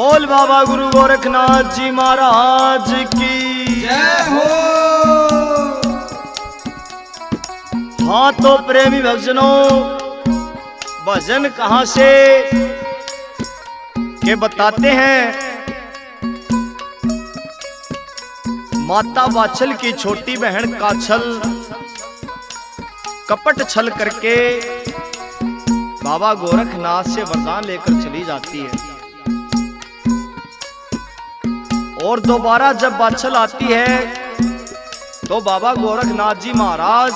बोल बाबा गुरु गोरखनाथ जी महाराज की जय हो। हाँ तो प्रेमी भक्तों, भजन कहां से के बताते हैं। माता वात्सल की छोटी बहन काछल कपट छल करके बाबा गोरखनाथ से वरदान लेकर चली जाती है और दोबारा जब वात्सल आती है तो बाबा गोरखनाथ जी महाराज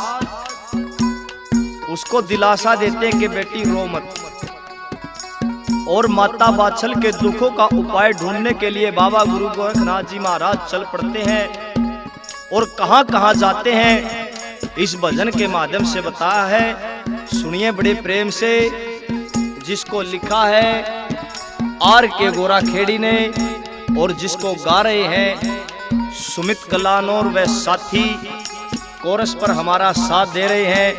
उसको दिलासा देते हैं कि बेटी रो मत। और माता वात्सल के दुखों का उपाय ढूंढने के लिए बाबा गुरु गोरखनाथ जी महाराज चल पड़ते हैं और कहां कहां जाते हैं इस भजन के माध्यम से बताया है। सुनिए बड़े प्रेम से, जिसको लिखा है आर के गोरा खेड़ी ने और जिसको गा रहे हैं सुमित कलानौर व साथी। कोरस पर हमारा साथ दे रहे हैं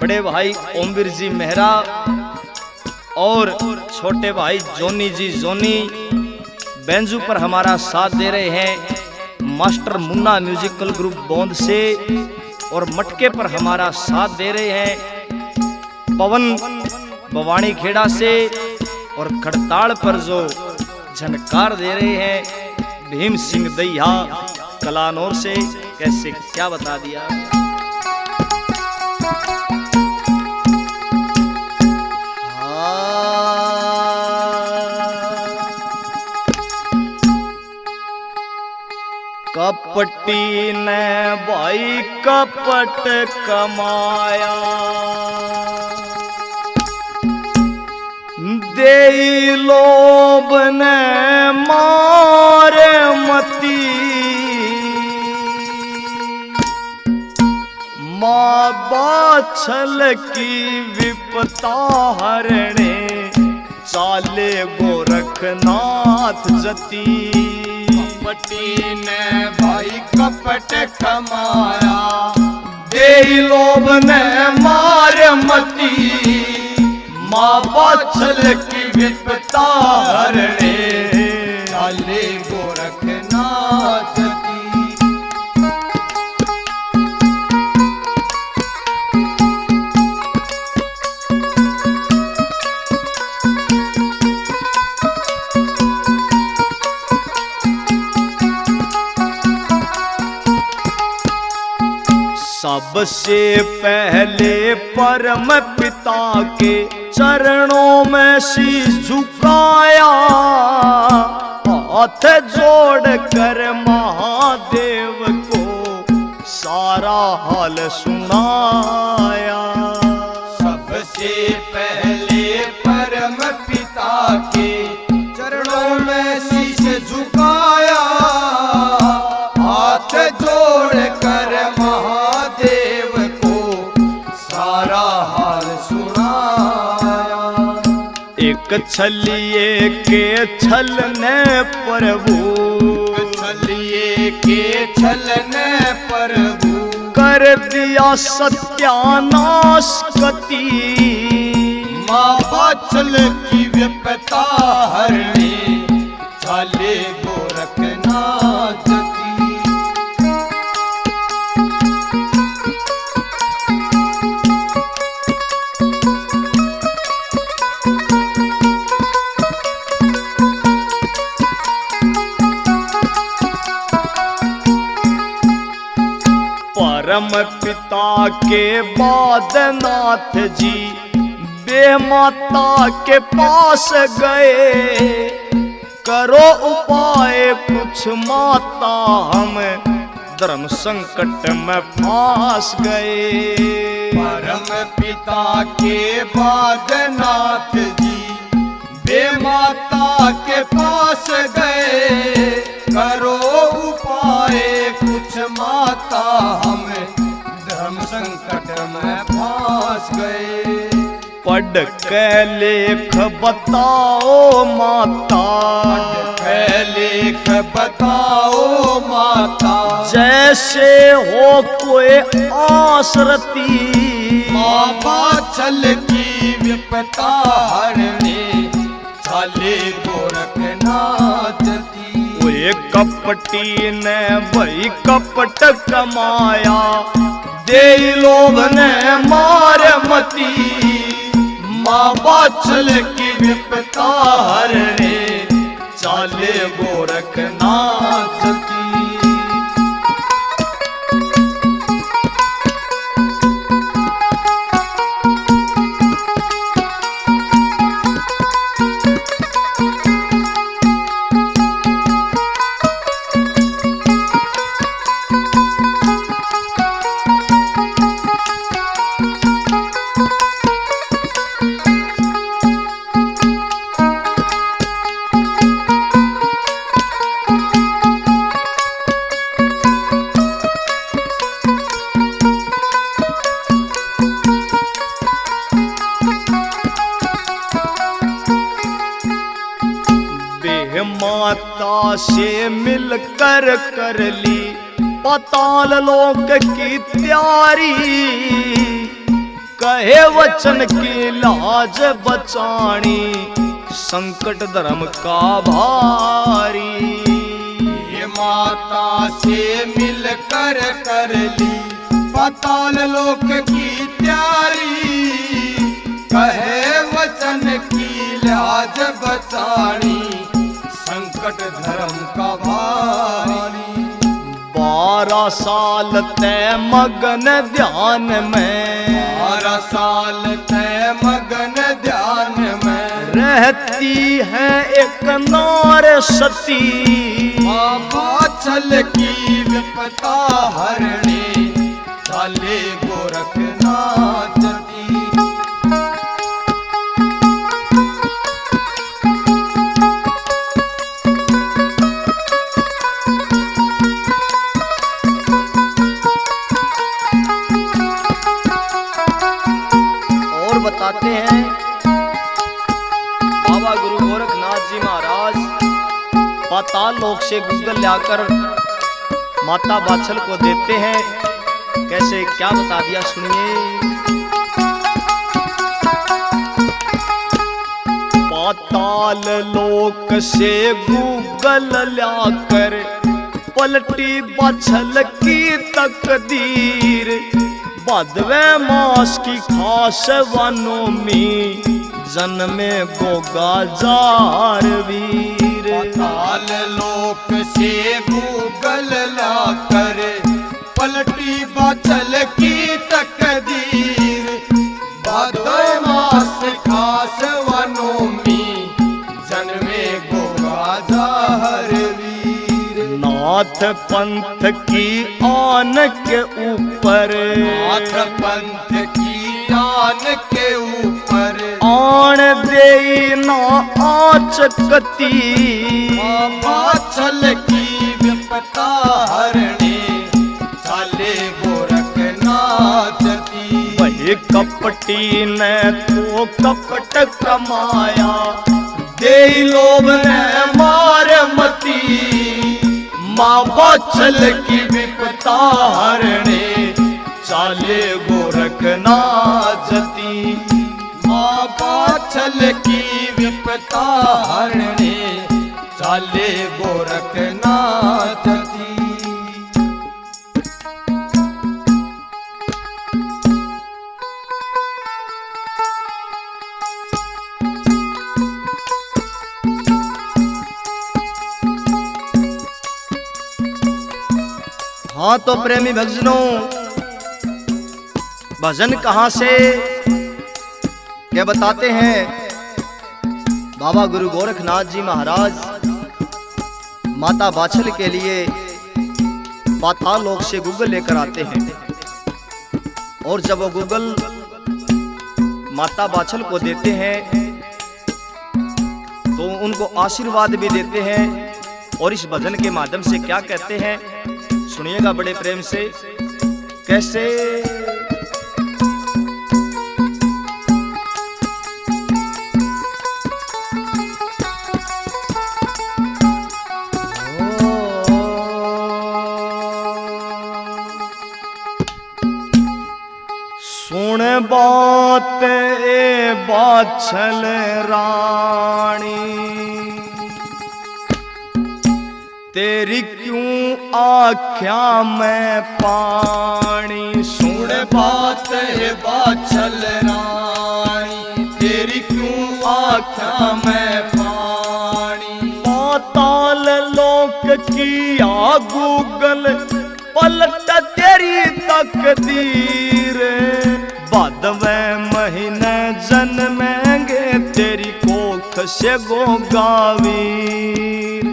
बड़े भाई ओमवीर जी मेहरा और छोटे भाई जोनी जी जोनी। बेंजू पर हमारा साथ दे रहे हैं मास्टर मुन्ना म्यूजिकल ग्रुप बोंद से और मटके पर हमारा साथ दे रहे हैं पवन भवानी खेड़ा से और खड़ताल पर जो झनकार दे रहे हैं भीम सिंह दैया कलानौर से। कैसे क्या बता दिया। कपटी ने भाई कपट कमाया, दे लोभ ने मारे मती। माँ वात्सल की विपता हरणे, चाले गोरखनाथ जती। कपटी ने भाई कपट कमाया, दे लोभ ने मारे मती। माँ वात्सल की विपता हरणे, चाले गोरखनाथ जती। सबसे पहले परम पिता के चरणों में शीश झुकाया, हाथ जोड़ कर महादेव को सारा हाल सुनाया। सबसे पहले परम पिता के चरणों में शीश झुकाया, हाथ जोड़ कर महादेव को सारा हाल सुनाया। एक छलिए के छलने प्रभु, छलिए के छलने प्रभु, कर दिया सत्यानाश गति। माँ वात्सल की विपता हरणे, चाले गोरखनाथ जती। परम पिता के बाद नाथ जी बे माता के पास गए। करो उपाय कुछ माता, हम धर्म संकट में फांस गए। परम पिता के बाद नाथ जी बे माता के पास गए। करो उपाय कुछ माता, हम धर्म संकट में फांस गए। पढ़ के लेख बताओ माता, पढ़ के लेख बताओ माता। जैसे हो कोई आसरती, माँ वात्सल की विपता हरणे, चाले गोरखनाथ वही कपटी ने वही कपट कमाया, दे लोभ ने मार मती, माँ बाछल की विपता हरने, चाले गोरखनाथ की। माता से मिलकर कर ली पाताल लोक की तैयारी, कहे वचन की लाज बचानी, संकट धर्म का भारी। ये माता से मिलकर कर ली पाताल लोक की तैयारी, कहे वचन की लाज बचानी, संकट धर्म का भारी। 12 साल तय मगन ध्यान में, 12 साल तय मगन ध्यान में, रहती है एक नार सती, माँ बाछल की विपता हरने, चाले गोरखनाथ की। बताते हैं बाबा गुरु गोरखनाथ जी महाराज पाताल लोक से गूगल लाकर माता बाछल को देते हैं। कैसे क्या बता दिया सुनिए। पाताल लोक से गूगल लाकर पलटी बाछल की तकदीर, भादवे मास की खास वनोमी, जन्मे गोगा जार वीर। पाताल लोक से गूगल लाकर पलटी बाछल की तकदीर, भादवे मास खास वनोमी, जन्मे गोगा जार वीर। नाथ पंथ की आन के ऊपर, नाथ पंथ की आन के ऊपर, आन दे ना आचकती, माँ बाछल की विपता हरने, चाले गोरखनाथ की। वही कपटी ने तो कपट कमाया, दे लोभ ने मार मती, माँ बाछल की विपता हरने, चाले गोरखनाथ की। माँ बाछल की विपता हरने, चाले गोरखनाथ की। हाँ तो प्रेमी भक्तों, भजन कहाँ से क्या बताते हैं। बाबा गुरु गोरखनाथ जी महाराज माता बाछल के लिए पाताल लोक से गूगल लेकर आते हैं, और जब वो गूगल माता बाछल को देते हैं तो उनको आशीर्वाद भी देते हैं। और इस भजन के माध्यम से क्या कहते हैं सुनिएगा बड़े प्रेम से। कैसे सुन बात ए बाछल रानी, तेरी क्यों आख्या में पानी। सुन बात है बाछल रानी, तेरी क्यों आख्या में पानी। पाताल लोक किया गूगल, पलट तेरी तकदीर। बादवे महीने जन्मेंगे तेरी कोख से गोगावीर।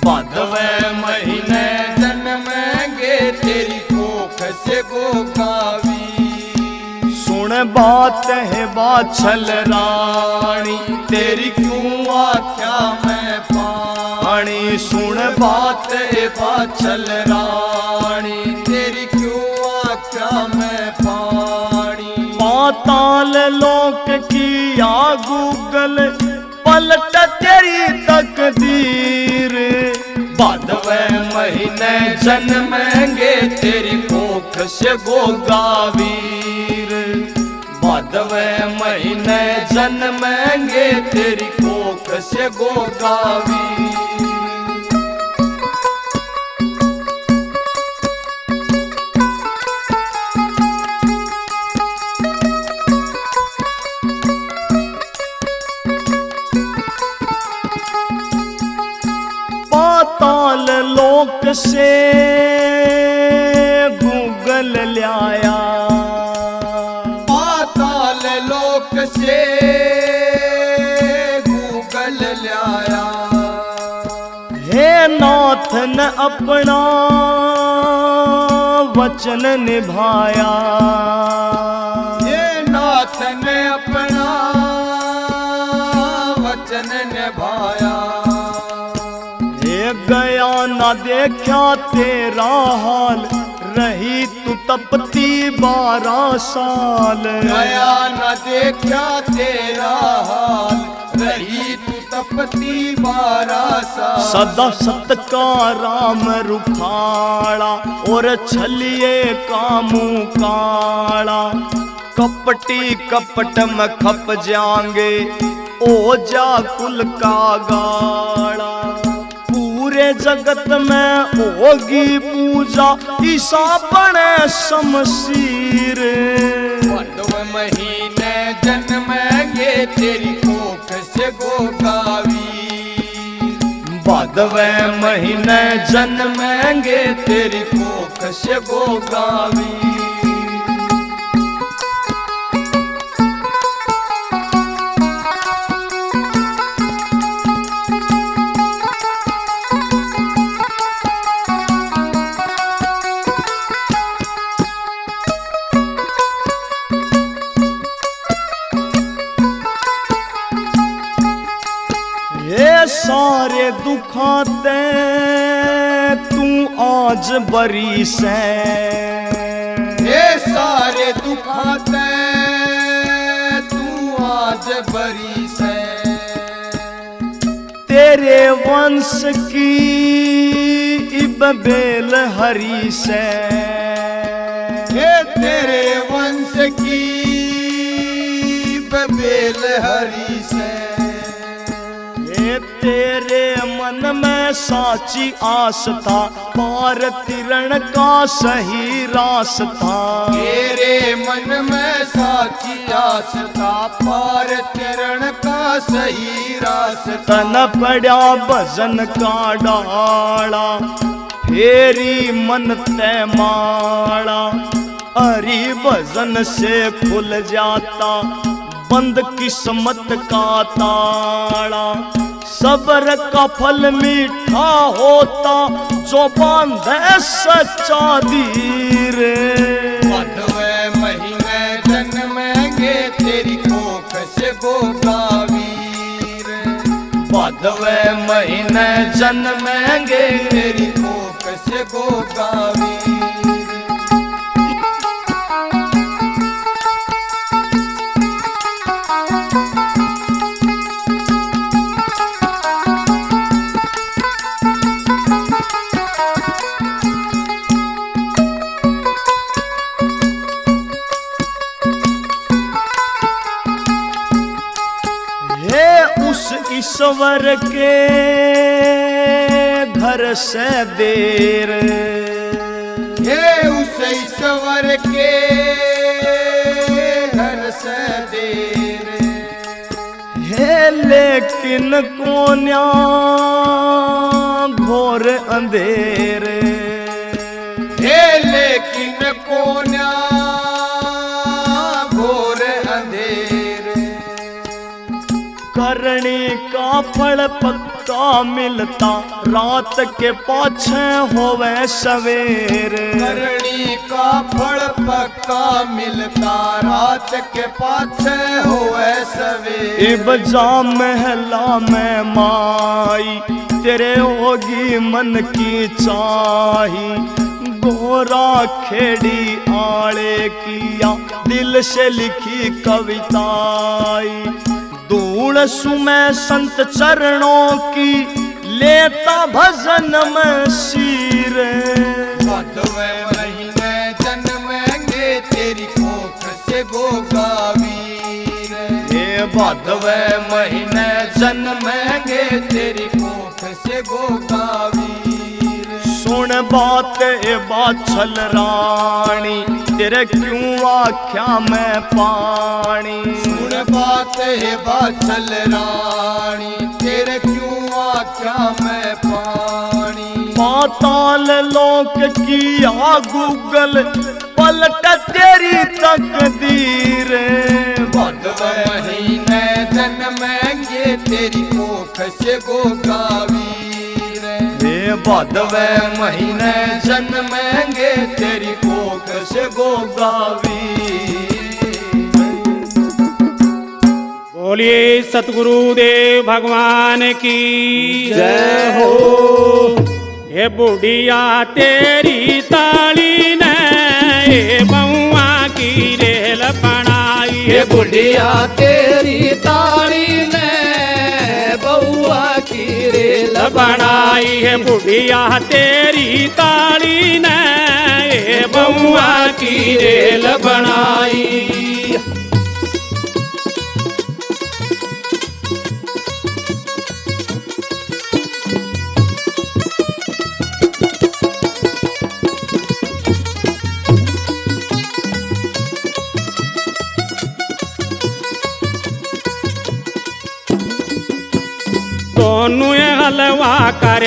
बादवे महीने जन्मेंगे तेरी कोख से गोगावी। सुन बात है बाछल रानी, तेरी क्यों आख्या में पानी। सुन बात है बाछल रानी, तेरी क्यों आख्या में पानी। पाताल लोक किया गूगल, पलट तेरी तकदीर। बादवे महीने जन्मेंगे तेरी कोख से गोगावीर। बादवे महीने जन्मेंगे तेरी कोख से गोगावीर। पाताल लोक से गूगल लाया। पाताल लोक से गूगल लाया। हे नाथ ने अपना वचन निभाया। हे नाथ ने अपना वचन निभाया। गया ना देखा तेरा हाल, रही तू तपती 12 साल। गया न देखा तेरा हाल, रही तू तपती 12 साल। सदा सत का राम रुखाड़ा, और छलिए कामू काड़ा। कपटी कपट में खप जाएंगे, ओजा कुल का गाड़ा। पूरे जगत में होगी पूजा, ईसा बने शमशीर। बादवे महीने जन्मेंगे तेरी कोख से गोगावी। बादवे महीने जन्मेंगे तेरी कोख से गोगावी। सारे दुखाते तू आज बरी से। ये सारे दुखाते तू आज बरी से। तेरे वंश की इब बेल हरी से। ये तेरे वंश की बेल हरी से। तेरे मन में साची आस था, पार तिरण का सही रास्ता। तेरे मन में साची आस था, पार तिरण का सही रास्ता। न पड़ा भजन का डाला, फेरी मन तय माड़ा। हरि भजन से खुल जाता, बंद किस्मत का ताड़ा। सब्र का फल मीठा होता, जो बांधे सच्चा धीर। बादवे महीने जन्मेंगे तेरी कोख से गोगावीर। बादवे महीने जन्मेंगे तेरी कोख से गोगावीर। ईश्वर के हर से देर। हे उस ईश्वर के हर से देर। है लेकिन कोन्या घोर अंधेर। हे लेकिन कोन्या घोर अंधेर। करनी का फल पक्का मिलता रात के पाछे होवे सवेर। करनी का फल पक्का मिलता रात के पाछे होवे सवेर। इब जा महला में माई तेरे होगी मन की चाही। गोरा खेड़ी आले किया दिल से लिखी कविताई। धूड़ सुमै संत चरणों की लेता भजन में शीर। भादवे महीने जन्मेंगे तेरी कोख से गोगावीर। हे भादवे महीने जन्मेंगे तेरी कोख से गोगावीर। सुन बात ए बाछल रानी तेरे क्यों आख्या में पानी। सुन बात है बाछल रानी तेरे क्यों आख्या में पानी। पाताल लोक की आ गूगल पलट तेरी तकदीर। भादवे महीने जन्मेंगे तेरी कोख से गोगावीर। हे भादवे महीने जन्मेंगे तेरी कोख से गोगावीर। बोलिए सतगुरुदेव भगवान की जय हो। ये बुढ़िया तेरी ताली ने ये बउआ की रेल बनाई। ये बुढ़िया तेरी ताली ने बउआ की रेल बनाई है बुढ़िया तेरी ताली ने ये बउआ की रेल बनाई। दोनों हलवा कर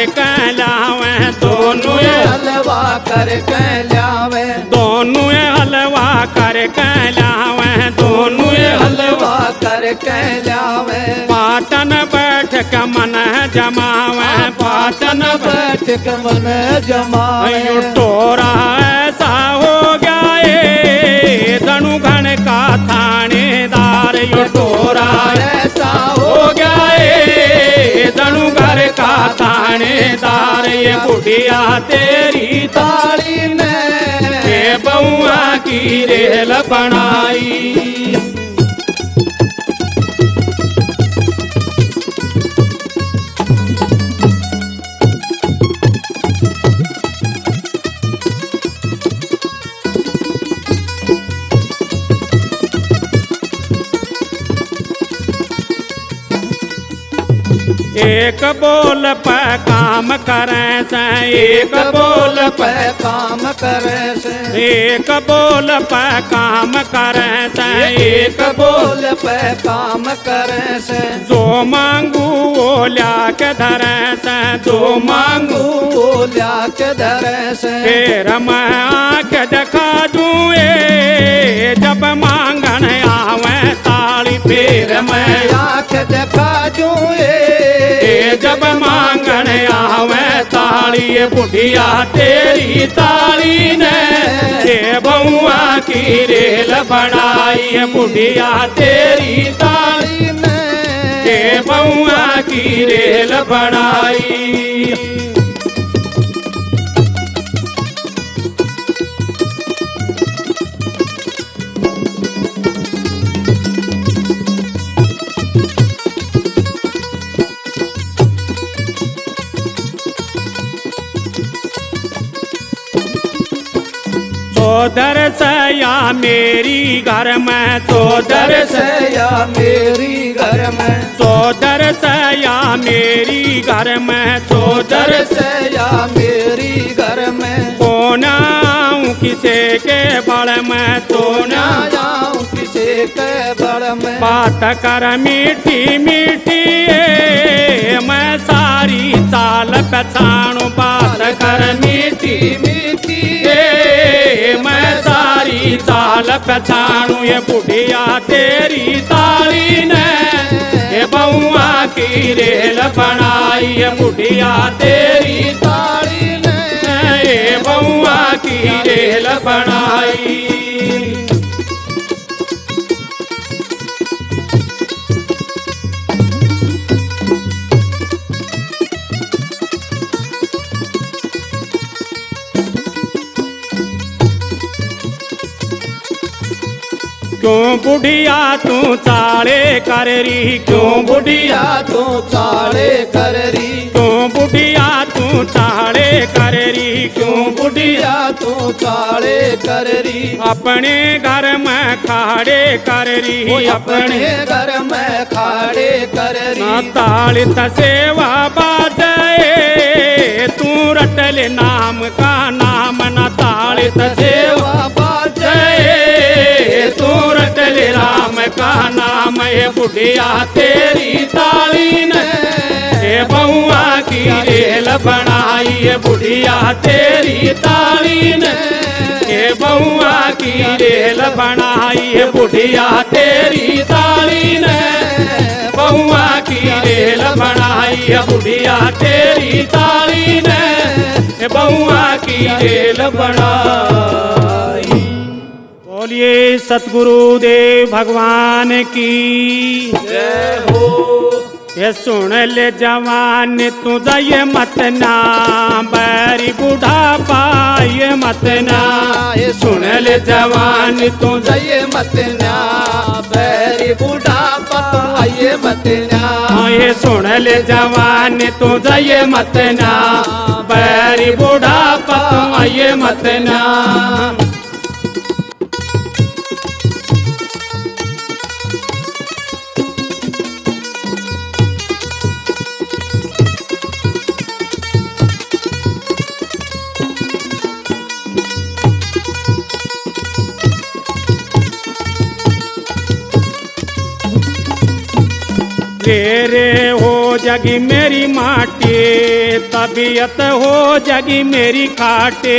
लावे। दोनों हलवा कर लावे। दोनों हलवा कर लावे। दोनों हलवा कर लावे। पाटन बैठ के मन जमावे। पाटन बैठ के मन जमावे। टोरा ऐसा हो गया ये धनु घन का थानेदार। यो टोरा ऐसा हो गया ये धनु घर का थानेदार। ये बुढ़िया तेरी ताली ने ये बउआ की रेल बनाई। एक बोल पे काम करे से। एक बोल पे काम करे से। एक बोल पे काम करे से। एक बोल पे काम करे से। जो मांगू वो ला के धरे से। जो मांगू वो ला के धरे से। फिर मैं आँख दिखा दूँ ये जब मांगन आवे ताली। फिर मैं आँख दिखा दूँ जब मांगन आवे ताली। ये बुढ़िया तेरी ताली ने ये बउआ की रेल बनाई। ये बुढ़िया तेरी ताली ने ये बउआ की रेल बनाई। चौधर सया मेरी घर में चौधर सया मेरी घर में चौधर सया मेरी घर में चौधर सया मेरी घर में कौन आऊं किसे के बड़ में तो ना जाऊं किसे के बड़ में बात कर मीठी मीठी मैं सारी चाल पहचानू बात कर मीठी मीठी मैं सारी चाल पहचानू ये बुढ़िया तेरी ताली ने ये बउआ की रेल बनाई ये बुढ़िया तेरी ताली ने ये बउआ की रेल बनाई क्यों बुढ़िया तू चाले कर रही क्यों बुढ़िया तू चाले कर रही क्यों बुढ़िया तू चाले कर रही क्यों बुढ़िया तू चाले कर रही अपने घर में खाड़े कर रही अपने घर में खाड़े कर रही ताली सेवा बाजे तू रटले नाम का नाम न ताली सेवा बाजे तू रटले राम का नाम ये बुढ़िया तेरी ताली ने ये बउआ की रेल बनाई ये बुढ़िया तेरी ताली ने ये बउआ की रेल बनाई ये बुढ़िया तेरी ताली ने बउआ की रेल बनाई ये बुढ़िया तेरी ताली ने ये बउआ की रेल बनाई। बोलिए सतगुरुदेव भगवान की जय हो। ये सुन ले जवान तू ये मत ना बैरी बुढ़ापा ये मत ना ये सुन ले जवान तू ये मत ना बैरी बुढ़ापा ये मत ना ये सुन ले जवान तू ये मत ना बैरी बुढ़ापा ये मत ना रे रे हो जगी मेरी माटी तबीयत हो जगी मेरी खाटे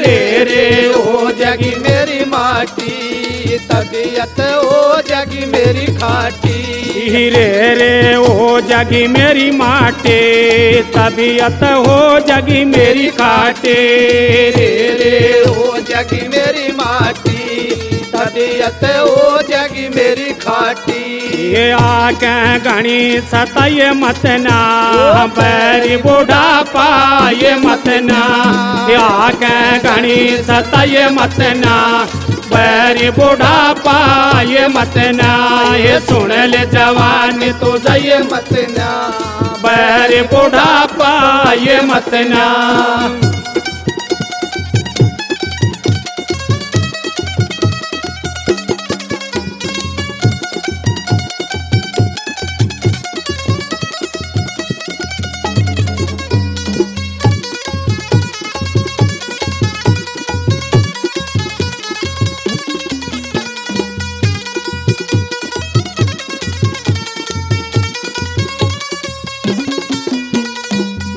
रे रे हो जगी मेरी माटी तबीयत हो जगी मेरी खाटी रे रे हो जगी मेरी माटे तबीयत हो जगी मेरी खाटे रे रे हो जगी मेरी माटी तबीयत हो जगी मेरी खाटी ये आके घनी सताए मत ना बैरी बुढ़ापा ये मत ना ये आके घनी सताए मत ना बैरी बुढ़ापा ये मत ना ये सुन ले जवान तू ये मत ना बैरी बुढ़ापा ये मत ना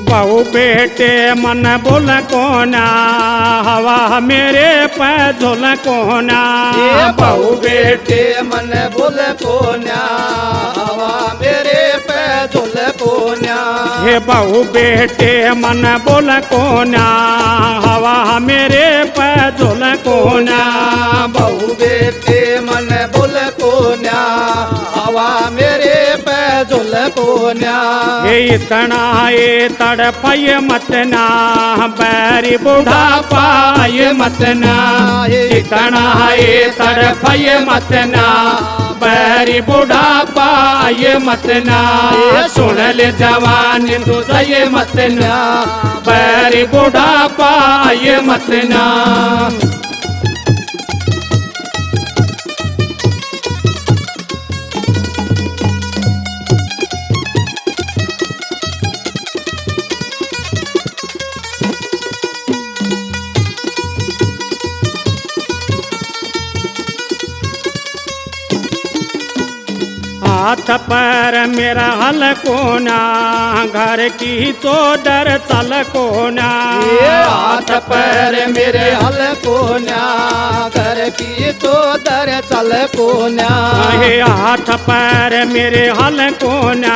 बहु बेटे मन बोल कोना हवा मेरे पे झोल कोना बहु बेटे मन बोल कोना हवा मेरे पे झोल कोना हे बहु बेटे मन बोल कोना हवा मेरे पे झोल कोना बहु बेटे मन बोल कोना हवा मेरे पे झोल कोना ये इतना ये तड़पाए मत ना बैरी बुढ़ापा ये मत ना इतना ये तड़पाए मत ना बैरी बुढ़ापा ये मत ना सुन ले जवान तू ये मत ना बैरी बुढ़ापा ये मत ना हाथ पैर मेरा हल कोना घर की चोदर चल कोना ये हाथ पैर मेरे हल कोन्या घर की चोदर चल कोन्या हे हाथ पैर मेरे हल कोना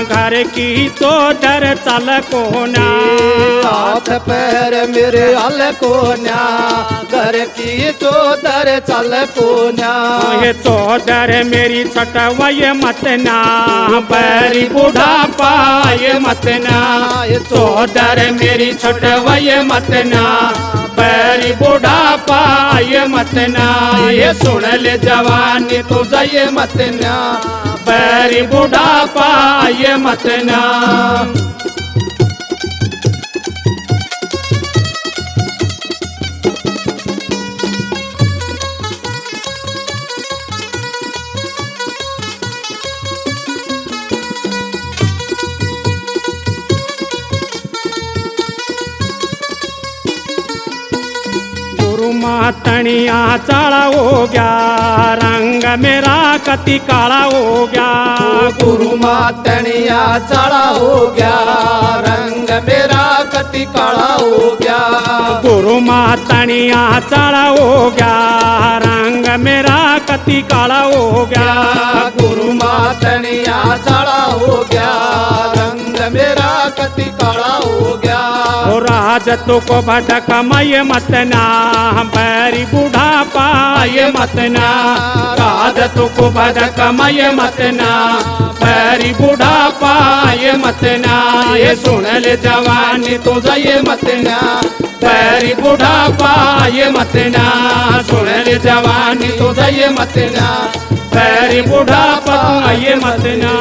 घर की चोदर चल कोना हाथ पैर मेरे हल कोन्या घर की चोदर चल कोन्या ये चोदर मेरी छटवय मतना बैरी बूढ़ा पाए मतना चोदर मेरी छटवय मतना बैरी बूढ़ा पाए मतना ये सुन ले जवानी तू जय मतना बैरी बूढ़ा पाए मतना मातनिया चाला हो गया रंग मेरा कति काला हो गया गुरु मातनिया चाला हो गया रंग मेरा कति काला हो गया गुरु मातनिया चाला हो गया रंग मेरा कति काला हो गया गुरु मातनिया चाला हो गया रंग मेरा कति काला हो गया राज तो को भटक मय मतना बैरी बूढ़ा पाए मतना राज तो को भटक मय मतना बैरी बूढ़ा पाए मतना ये सुन ले जवानी तो जय मतना बैरी बूढ़ा पाए मतना सुन ले जवानी तो जय मतना बैरी बूढ़ा पाए मतना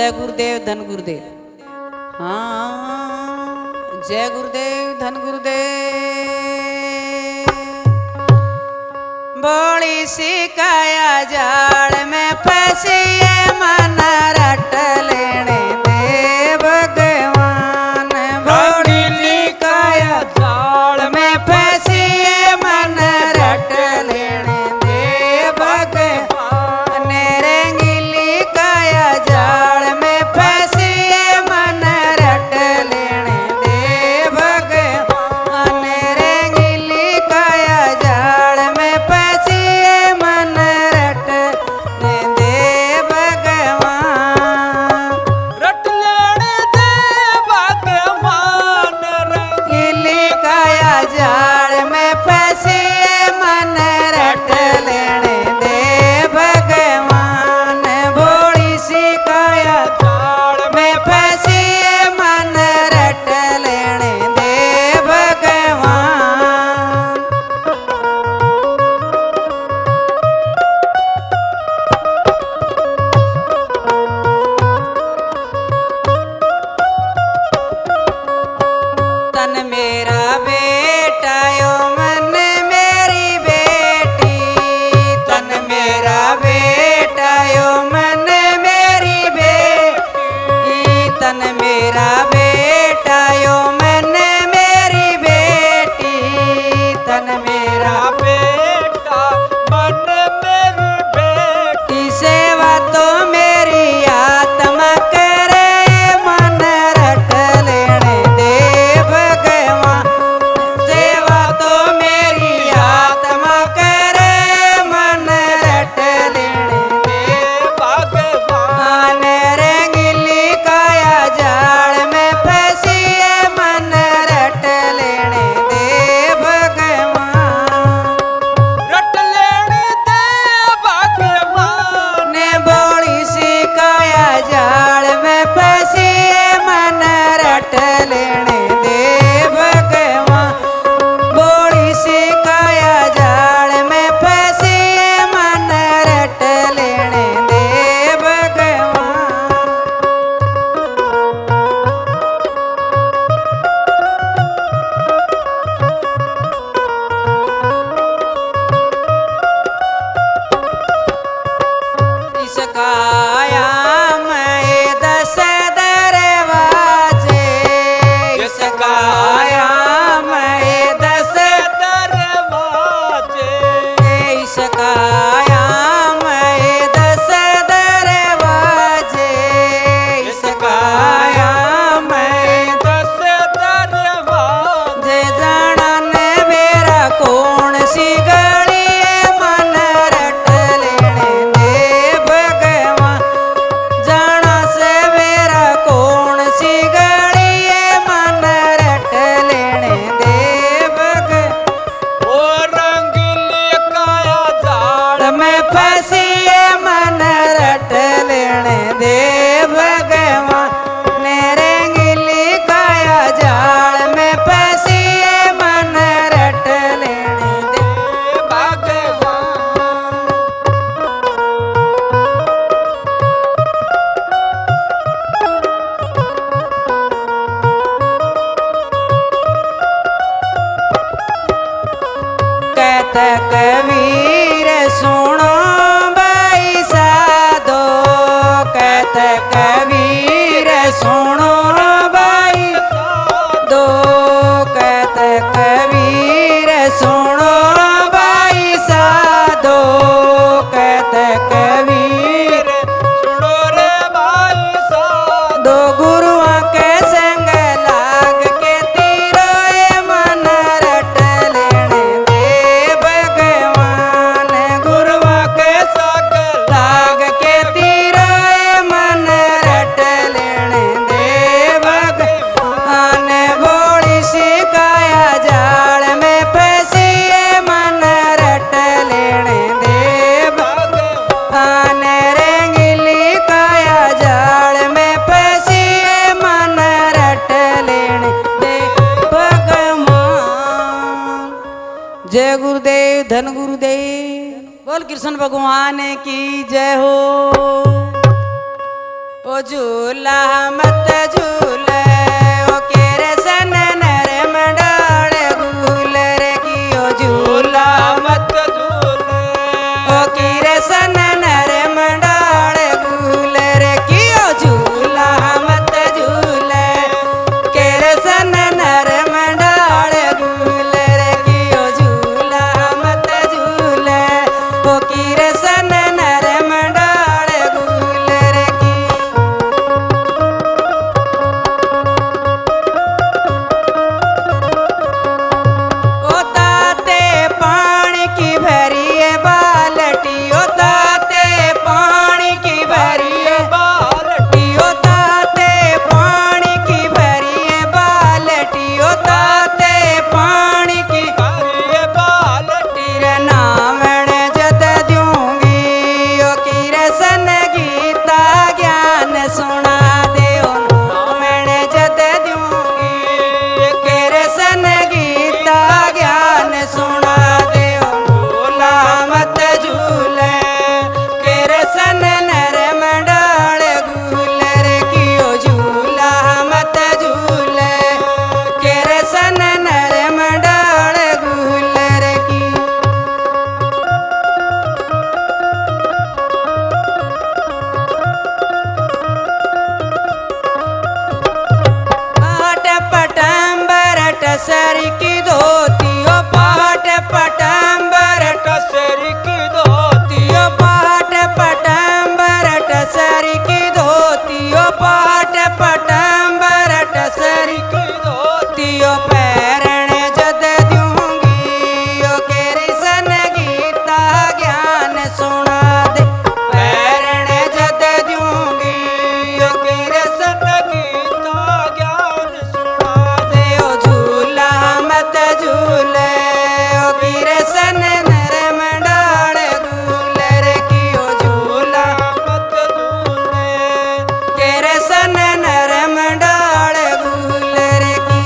जय गुरुदेव धन गुरुदेव। हाँ जय गुरुदेव धन गुरुदेव। बोली सी काया जाल में फंसी मन रट लेने दे भगवान। बोली सी काया जाल में फंसी मन रट लेने दे भगवान। रंगीली काया जाल में फंसी मन रट लेने दे भगवान। रंगीली काया जाल में फंसी मन रट लेने दे भगवान। रट लेने दे भगवान। रंगीली काया जाल में फंसी मन रट लेने दे भगवान। भोली सी काया जाल में फंसी मन रट लेने दे भगवान। तन मेरा बेटा यो मन मेरी बेटी। तन मेरा बेटा यो मन मेरी बेटी। तन मेरा बेटा यो मन मेरी बेटी। तन मेरा बेटा मन मेरी बेटी। सेवा तो मेरी आत्मा करे मन रट लेने दे भगवान। सेवा तो मेरी आत्मा करे मन रट लेने दे भगवान। रंगीली काया जाल में फंसी मन रट लेने दे भगवान। रट लेने दे भगवान। ने बोली सी काया जाल में फंसी मन रट लेने दे भगवान। बोली सी काया जाल में फंसी मन रट लेने दे भगवान। इस काया में 10 दरवाजे। इस काया में 10 दरवाजे। इस काया में 10 दरवाजे। इस काया में 10 दरवाजे। जाना ने मेरा कौन सी गली मन रट लेने दे भगवान। जाना से मेरा कौन सी गली मन रट लेने दे भगवान। ओ रंगीली काया जाल में फंसी मन रट लेने दे भगवान। ने रंगीली काया जाल में फंसी मन रट लेने दे भगवान। कहत कबीर सुनो भाई साधो। कहत कबीर सुनो भाई दो। कहत कबीर सुनो भाई साधो। कहत कबीर सुनो रे भाई साधो। दो गुरुआ के संग लाग के तीरो मन रट लेने दे भगवान। गुरुआ के संग लाग के तीरो मन रट लेने दे भगवान। बोली सी काया जाल में फंसी मन रट लेने दे भगवान। रंगीली काया जाल में फंसी मन रट लेने दे भगवान। जय गुरुदेव धन गुरुदेव। बोल कृष्ण भगवान की जय हो। ओ झूला मत झूले ओ केरे सन नर मंडाल गुलर की ओ झूला मत झूले ओ केरे सन नर मंडाल गुलर की ओ झूला मत झूले केरे सन नर मंडाल गुलर की ओ झूला मत झूले ओ केरे सन नर मंडाल गुलर की ओ ताते पानी की भरी है बाल्टी ओ ताते पानी की भरी है बाल्टी ओ ताते पानी की भरी है बाल्टी ओ ताते पानी की भरी है बाल्टी रे नावण जद दूंगी ओ की सन गीता ज्ञान सुना दे ओ नावण जद दूंगी केरे सन गीता ज्ञान सुना दे ओ झूला मत झूले केरे सन नर मंडाल गुलर की ओ झूला मत झूले केरे सन नर मंडाल गुलर की पाट पटंबर टसरी की धोती ओ पाट पटंबर टसरी की धोती ओ पाट पटंबर टसरी की धोती ओ पाट पटंबर टसरी की धोती ओ पैरण जद दूंगी ओ केरी सन गीता ज्ञान सुना दे पैरण जद दूंगी ओ केरे सन गीता ज्ञान सुना दे ओ झूला मत झूले ओ कीरे सन नर मंडाल गुलर की ओ झूला मत झूले केरे सन नर मंडाल गुलर की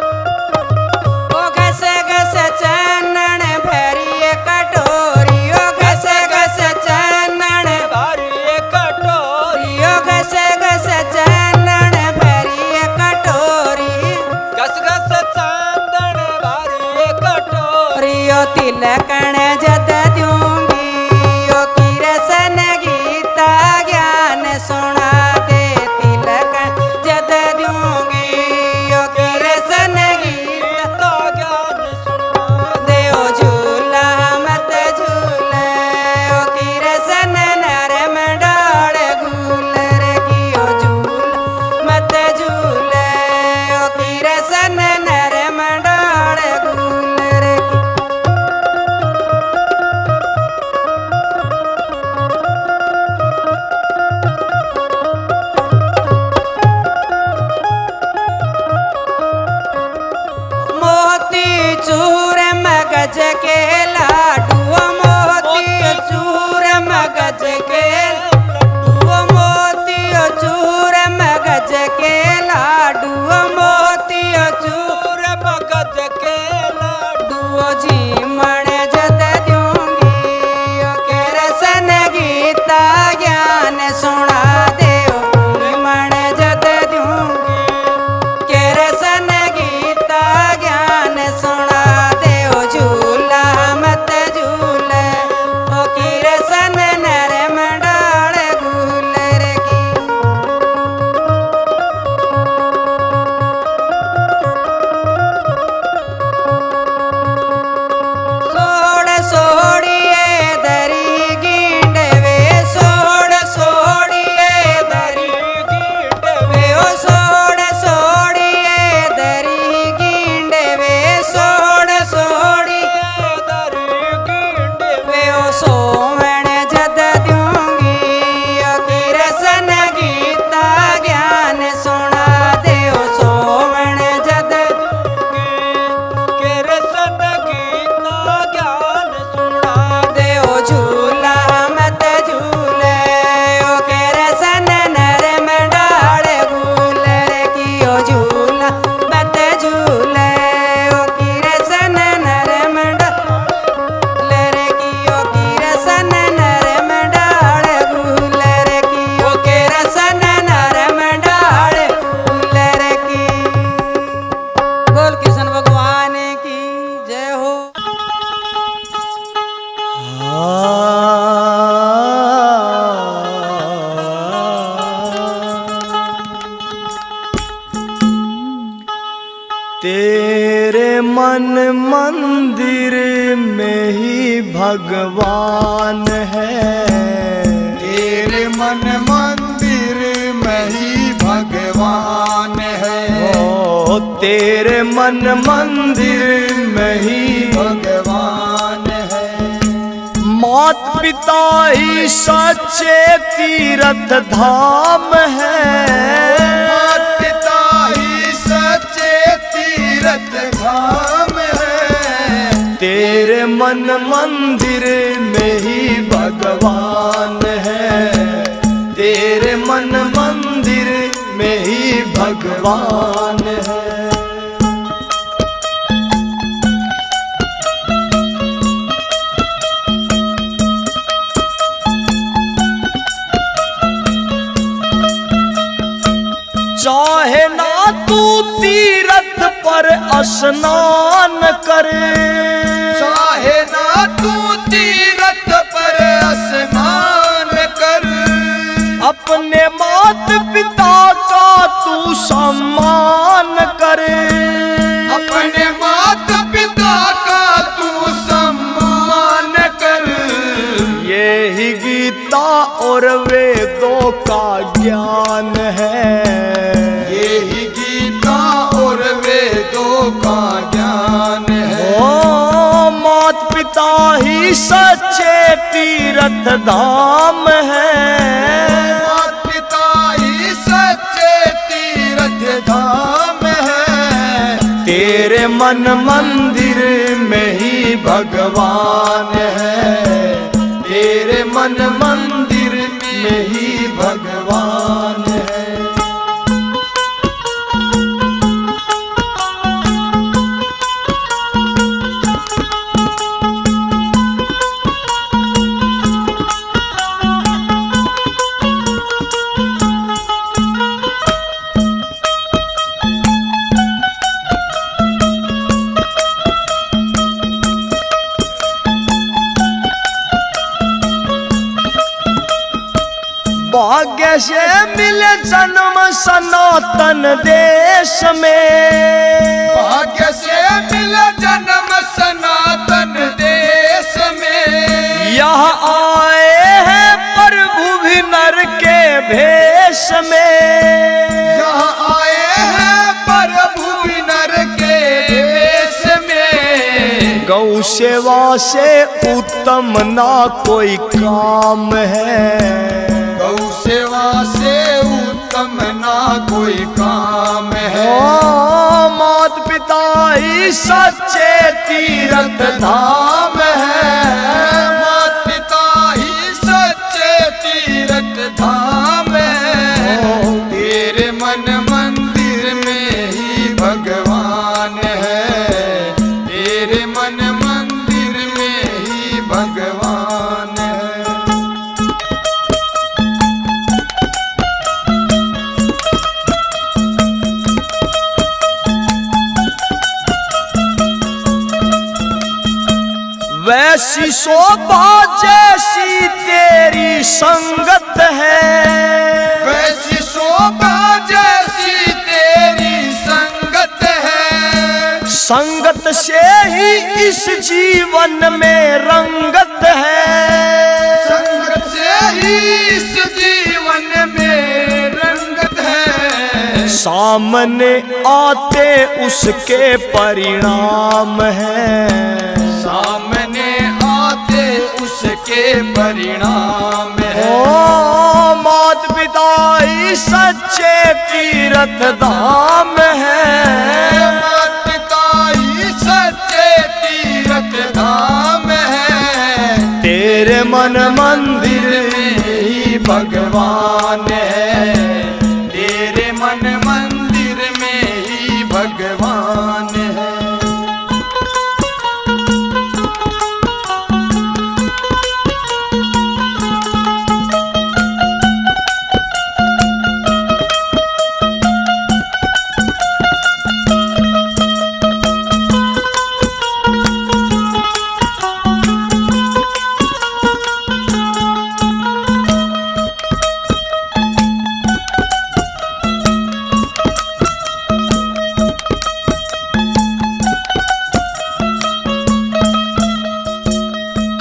ओ घस घस चनन भरी कटोरी ओ घस घस चनन भरी कटोरी ओ घस घस चनन भरी कटोरी गस गस चांदन भारी कटोरी ओ तिलकण जद दूंगी ओ की रसन गीता ज्ञान सुना दे तिलकण जद दूंगी ओ की रसन गीता ज्ञान सुना दे ओ झूला मत झूले ओ की रसन नर मंडाल गुलर की ओ झूला मत झूले ओ की रसन नर मंडाल गुलर की मोती चूर मगज के लाडू मोती चूर मगज के लाडू मोती चूर मगज के लाडू मोती चूर मगज के लाडू जी मण जद दूंगी ओ के रसन गीता ज्ञान सुना दे ओ मण जद दूंगी केरे सन गीता ज्ञान सुना दे ओ झूला मन मंदिर में ही भगवान है। तेरे मन मंदिर में ही भगवान है। ओ तेरे मन मंदिर में ही भगवान है। मात पिता ही सच्चे तीर्थ धाम है। मात पिता ही सच्चे तीर्थ धाम है। तेरे मन मंदिर में ही भगवान है। तेरे मन मंदिर में ही भगवान है। चाहे ना तू तीर्थ पर स्नान करे, चाहे ना तू तीर्थ पर स्नान कर, अपने मात पिता का तू सम्मान करे। अपने माता पिता का तू सम्मान कर। यही गीता और वेदों का ज्ञान है। यही गीता और वेदों का ज्ञान है। ओ मात पिता ही सच्चे तीर्थ धाम है। मात पिता ही सच्चे तीर्थ धाम है। तेरे मन मंदिर में ही भगवान है। तेरे मन मंदिर में ही भगवान है। भाग्य से मिले जन्म सनातन देश में। भाग्य से मिला जन्म सनातन देश में। यह आए हैं प्रभु भी नर के भेष में। यहाँ आए हैं प्रभु नर के भेष में। गौ सेवा से उत्तम ना कोई काम है। गौ सेवा से उत्तम ना कोई काम है। ओ मात पिता ही सच्चे तीर्थ धाम है। मात पिता ही सच्चे तीर्थ धाम है। तेरे मन मंदिर में ही भगवान है। तेरे मन मंदिर में ही भगवान है। वैसी शोभा जैसी तेरी संगत है। वैसी शोभा जैसी तेरी संगत है। संगत से ही इस जीवन में रंगत है। संगत से ही इस जीवन में रंगत है। सामने आते उसके परिणाम है। सामने आते उसके परिणाम है। ओ मात पिता ही सच्चे तीर्थ धाम है। मात पिता ही सच्चे तीर्थ धाम है। तेरे मन मंदिर में ही भगवान है। तेरे मन मंदिर में ही भगवान है।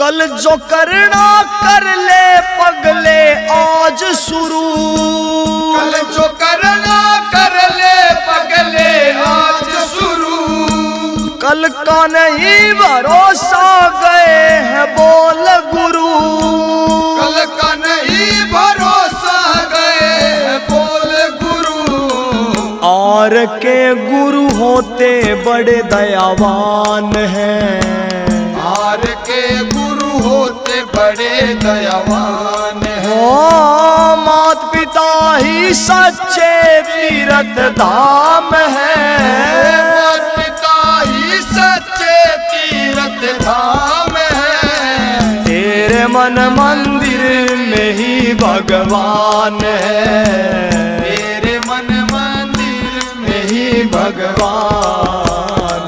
कल जो करना कर ले पगले आज शुरू, कल जो करना कर ले पगले आज शुरू, कल का नहीं भरोसा गए हैं बोल गुरु, कल का नहीं भरोसा गए हैं बोल गुरु। और के गुरु होते बड़े दयावान हैं, आर के गुरु होते बड़े दयावान हैं। ओ मात पिता ही सच्चे तीर्थ धाम है, मात पिता ही सच्चे तीर्थ धाम है। तेरे मन मंदिर में ही भगवान है, तेरे मन मंदिर में ही भगवान